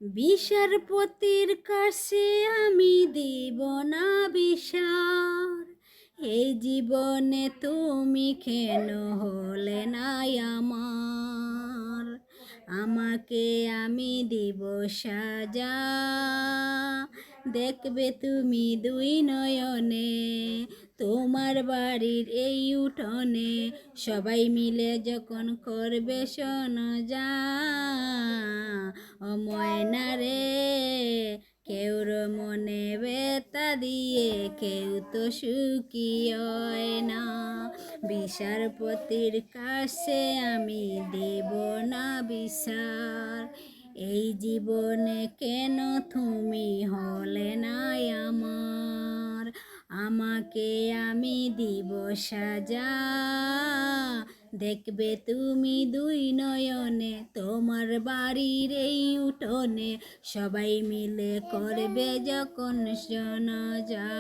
বিচারপতির কাছে আমি দিব না বিচার, এই জীবনে তুমি কেন হলে নাই আমার। আমাকে আমি দিব সাজা, দেখবে তুমি দুই নয়নে, তোমার বাড়ির এই উঠোনে সবাই মিলে যখন করবে শোনা ও ময়না রে। কেউর মনে ব্যথা দিয়ে কেউ তো সুখী হয় না। বিচারপতির কাছে আমি দেব না বিচার, এই জীবনে কেন তুমি হলে নাই আমার। আমাকে আমি দিব সাজা, দেখবে তুমি দুই নয়নে, তোমার বাড়ির এই উঠোনে সবাই মিলে করবে যখন জানাজা।